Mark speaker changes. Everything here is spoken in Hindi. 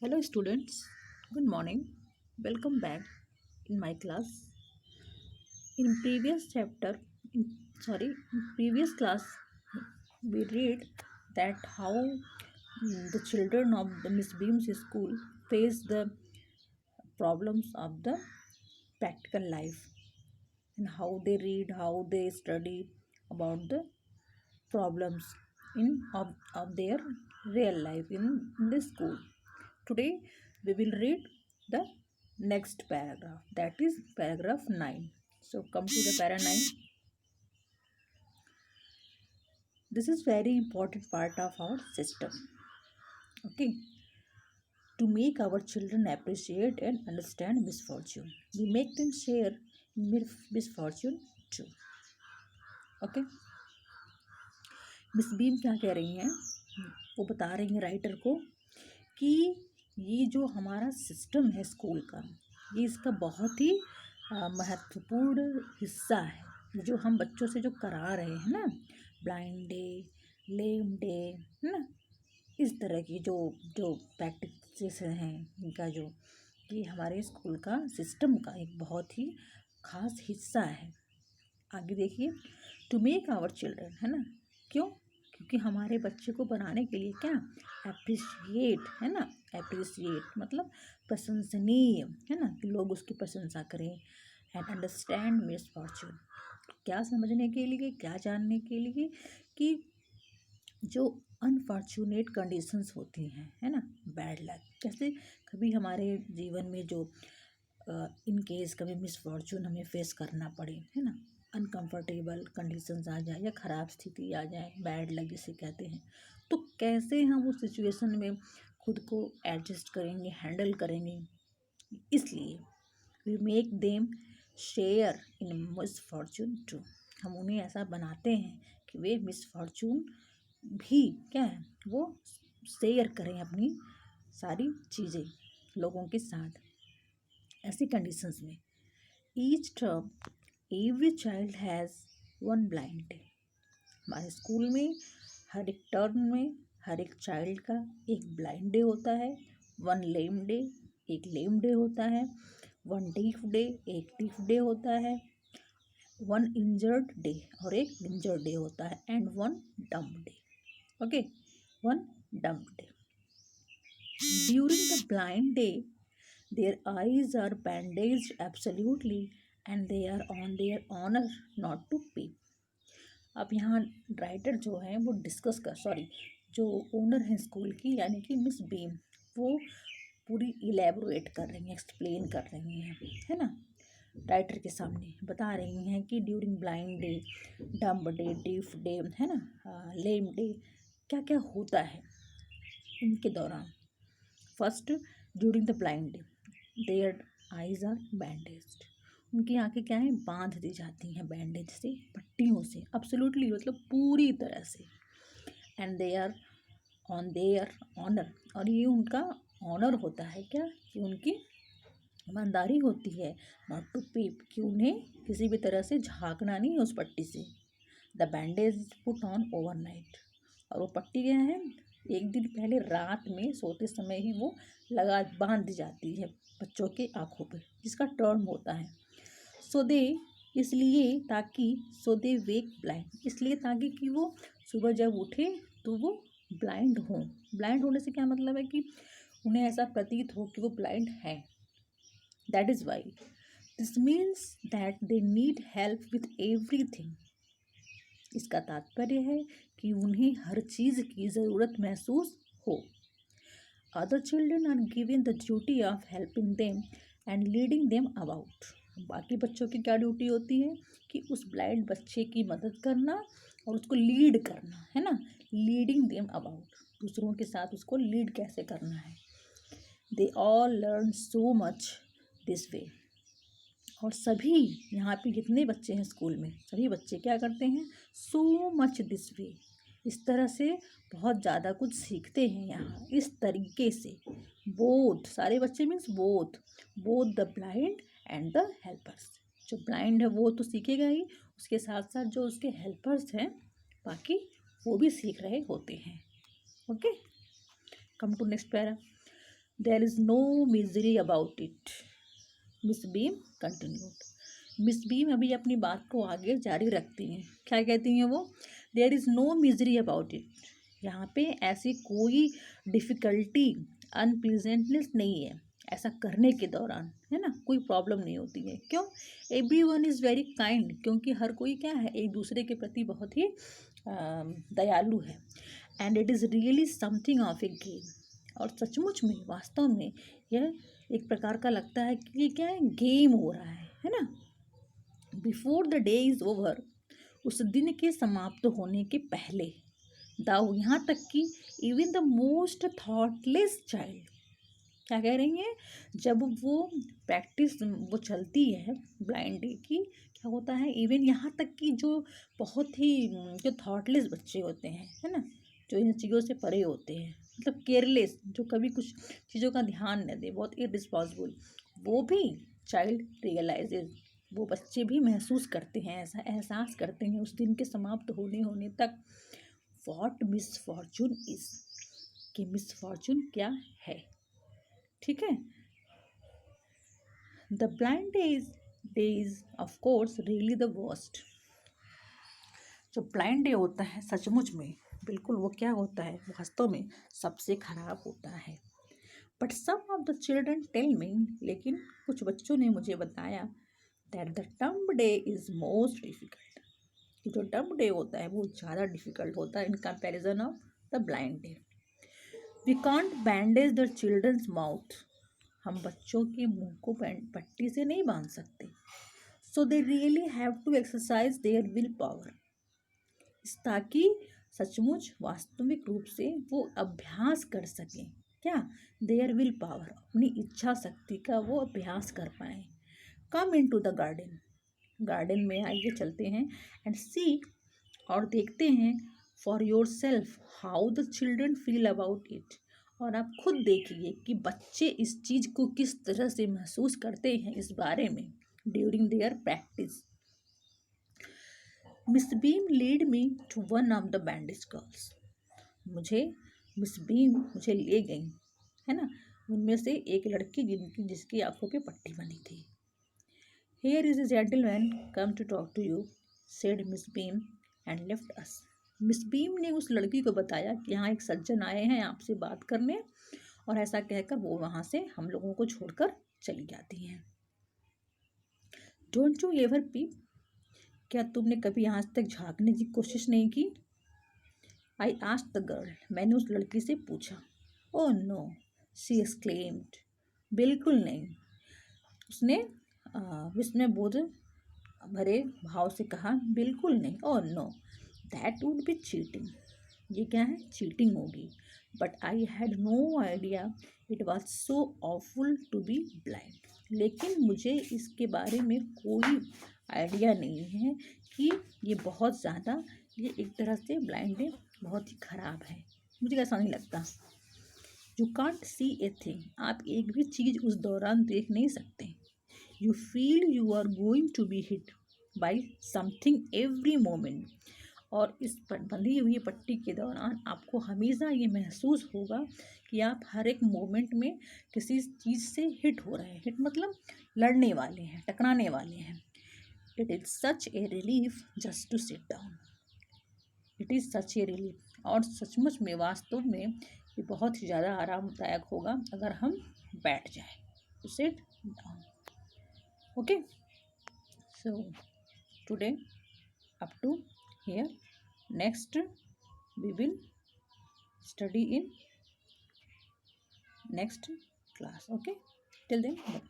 Speaker 1: Hello students, good morning. Welcome back in my class. In previous chapter, in previous class, we read that how the children of the Miss Beam's school face the problems of the practical life and how they read, how they study about the problems of their real life in the school. Today we will read the next paragraph, that is paragraph 9. So come to the para 9. This is very important part of our system. Okay, to make our children appreciate and understand misfortune, we make them share misfortune too. Okay, miss beam क्या कह रही हैं, वो बता रही हैं राइटर को कि ये जो हमारा सिस्टम है स्कूल का, ये इसका बहुत ही महत्वपूर्ण हिस्सा है जो हम बच्चों से जो करा रहे हैं ना, ब्लाइंड डे, लेम डे, है ना, इस तरह की जो जो प्रैक्टिस हैं इनका, जो ये हमारे स्कूल का सिस्टम का एक बहुत ही खास हिस्सा है। आगे देखिए, टू मेक आवर चिल्ड्रन, है ना, क्यों? क्योंकि हमारे बच्चे को बनाने के लिए क्या, अप्रिशिएट, है ना, अप्रिशिएट मतलब प्रशंसनीय, है ना, कि लोग उसकी प्रशंसा करें। एंड अंडरस्टैंड मिसफॉर्चून, क्या समझने के लिए, क्या जानने के लिए कि जो अनफॉर्चुनेट कंडीशंस होती हैं, है ना, बैड लक, जैसे कभी हमारे जीवन में जो इन केस कभी मिसफॉर्चून हमें फेस करना पड़े, है ना, अनकंफर्टेबल कंडीशंस आ जाए या ख़राब स्थिति आ जाए, बैड लक जिसे कहते हैं, तो कैसे हम उस सिचुएशन में खुद को एडजस्ट करेंगे, हैंडल करेंगे। इसलिए we make them share in misfortune too, हम उन्हें ऐसा बनाते हैं कि वे मिसफॉर्चून भी क्या है, वो शेयर करें अपनी सारी चीज़ें लोगों के साथ। ऐसी कंडीशंस में each term every child has one blind day, हमारे स्कूल में हर एक टर्म में हर एक चाइल्ड का एक ब्लाइंड डे होता है, वन लेम डे, एक लेम डे होता है, वन डीफ डे, एक डीफ डे होता है, वन इंजर्ड डे और एक इंजर्ड डे होता है, and one dumb day. Okay, one dumb day. During the blind day their eyes are bandaged absolutely and they are on their honor not to peep। अब यहाँ राइटर जो है वो डिस्कस कर, सॉरी, जो ओनर है स्कूल की यानी कि मिस बीम, वो पूरी इलेबोरेट कर रही हैं, एक्सप्लेन कर रही हैं, है ना, राइटर के सामने बता रही हैं कि during blind day, dumb day, deaf day, है ना, लेम डे, क्या क्या होता है इनके दौरान। First, during the blind day their eyes are bandaged, उनकी आंखें क्या है, बांध दी जाती हैं बैंडेज से, पट्टियों से, एब्सोल्युटली मतलब पूरी तरह से। And they are on their honour, और ये उनका ऑनर होता है क्या, कि उनकी ईमानदारी होती है, नॉट टू पीप, कि उन्हें किसी भी तरह से झांकना नहीं है उस पट्टी से। The bandage put on overnight, और वो पट्टी क्या है, एक दिन पहले रात में सोते समय ही वो लगा बांध दी जाती है बच्चों के आँखों पे, जिसका टर्म होता है सो दे, इसलिए ताकि, सो दे वेक ब्लाइंड, इसलिए ताकि कि वो सुबह जब उठे तो वो ब्लाइंड हों। ब्लाइंड होने से क्या मतलब है कि उन्हें ऐसा प्रतीत हो कि वो ब्लाइंड हैं। That is why, this means that they need help with everything, इसका तात्पर्य है कि उन्हें हर चीज़ की ज़रूरत महसूस हो। Other children are given the duty of helping them and leading them about, बाकी बच्चों की क्या ड्यूटी होती है कि उस ब्लाइंड बच्चे की मदद करना और उसको लीड करना, है ना, लीडिंग देम अबाउट, दूसरों के साथ उसको लीड कैसे करना है। They all learn so much this way, और सभी यहाँ पे जितने बच्चे हैं स्कूल में, सभी बच्चे क्या करते हैं, सो मच दिस वे, इस तरह से बहुत ज़्यादा कुछ सीखते हैं यहाँ, इस तरीके से। बोथ, सारे बच्चे means both, both the blind and the helpers, जो ब्लाइंड है वो तो सीखेगा ही, उसके साथ साथ जो उसके हेल्पर्स हैं बाकी, वो भी सीख रहे होते हैं। Okay, come to next para. There is no misery about it, Miss Beam continued. Miss Beam अभी अपनी बात को आगे जारी रखती हैं। क्या कहती हैं वो? There is no misery about it, यहाँ पे ऐसी कोई डिफ़िकल्टी, अनप्लीजेंटनेस नहीं है ऐसा करने के दौरान, है ना, कोई प्रॉब्लम नहीं होती है। क्यों? एवरीवन इज़ वेरी काइंड, क्योंकि हर कोई क्या है, एक दूसरे के प्रति बहुत ही दयालु है। And it is really something of A game, और सचमुच में, वास्तव में यह एक प्रकार का लगता है कि ये क्या है, गेम हो रहा है ना। Before the day is over, उस दिन के समाप्त होने के पहले, दाऊ, यहाँ तक कि even the most thoughtless child, क्या कह रही हैं, जब वो प्रैक्टिस वो चलती है ब्लाइंड डे की, क्या होता है, इवन यहाँ तक कि जो बहुत ही जो थॉटलेस बच्चे होते हैं, है ना, जो इन चीज़ों से परे होते हैं, मतलब केयरलेस, जो कभी कुछ चीज़ों का ध्यान न दे, बहुत इररिस्पॉन्सिबल, वो भी चाइल्ड रियलाइजेज, वो बच्चे भी महसूस करते हैं, ऐसा एहसास करते हैं उस दिन के समाप्त होने तक, वॉट मिस फॉर्चून इज, कि मिस फॉर्चून क्या है। ठीक है। The blind days of course really the worst, जो ब्लाइंड डे होता है सचमुच में बिल्कुल वो क्या होता है, वास्तव में सबसे खराब होता है। But some of the children tell me, लेकिन कुछ बच्चों ने मुझे बताया, दैट द टर्म डे इज़ मोस्ट डिफ़िकल्ट, कि जो टर्म डे होता है वो ज़्यादा डिफ़िकल्ट होता है in comparison of the blind day. We can't bandage the children's mouth, हम बच्चों के मुंह को पट्टी से नहीं बांध सकते। So they really have to exercise their will power, ताकि सचमुच वास्तविक रूप से वो अभ्यास कर सकें, क्या, देयर विल पावर, अपनी इच्छा शक्ति का वो अभ्यास कर पाएँ। कम इन टू द गार्डन, गार्डन में आइए चलते हैं, एंड सी, और देखते हैं, for your self how the children feel about it, और आप खुद देखिए कि बच्चे इस चीज़ को किस तरह से महसूस करते हैं इस बारे में, during their practice. Miss Beam lead me to one of the bandage girls, Miss Beam मुझे ले गई, है ना, उनमें से एक लड़की जिसकी आंखों पे पट्टी बनी थी। Here is a gentleman come to talk to you, said Miss Beam and left us. Miss Beam ने उस लड़की को बताया कि यहाँ एक सज्जन आए हैं आपसे बात करने, और ऐसा कहकर वो वहाँ से हम लोगों को छोड़कर चली जाती हैं। डोंट यू एवर पीप, क्या तुमने कभी आज तक झांकने की कोशिश नहीं की? आई आस्क्ड द गर्ल, मैंने उस लड़की से पूछा। ओह नो, शी एक्सक्लेम्ड, बिल्कुल नहीं, उसने विस्मय बोध भरे भाव से कहा, बिल्कुल नहीं। Oh no, that would be cheating, ये क्या है, चीटिंग होगी। But I had no idea it was so awful to be blind, लेकिन मुझे इसके बारे में कोई आइडिया नहीं है कि ये बहुत ज़्यादा, ये एक तरह से ब्लाइंड डे बहुत ही ख़राब है, मुझे ऐसा नहीं लगता। You can't see a thing, आप एक भी चीज़ उस दौरान देख नहीं सकते। You feel you are going to be hit by something every moment, और इस बंधी हुई पट्टी के दौरान आपको हमेशा ये महसूस होगा कि आप हर एक मोमेंट में किसी चीज़ से हिट हो रहे हैं। हिट मतलब लड़ने वाले हैं, टकराने वाले हैं। It is such a relief just to sit down, it is such a relief, और सचमुच में, वास्तव में ये बहुत ही ज़्यादा आरामदायक होगा अगर हम बैठ जाएं, to sit down. Okay, so today up to here, next we will study in next class. Okay, till then, bye.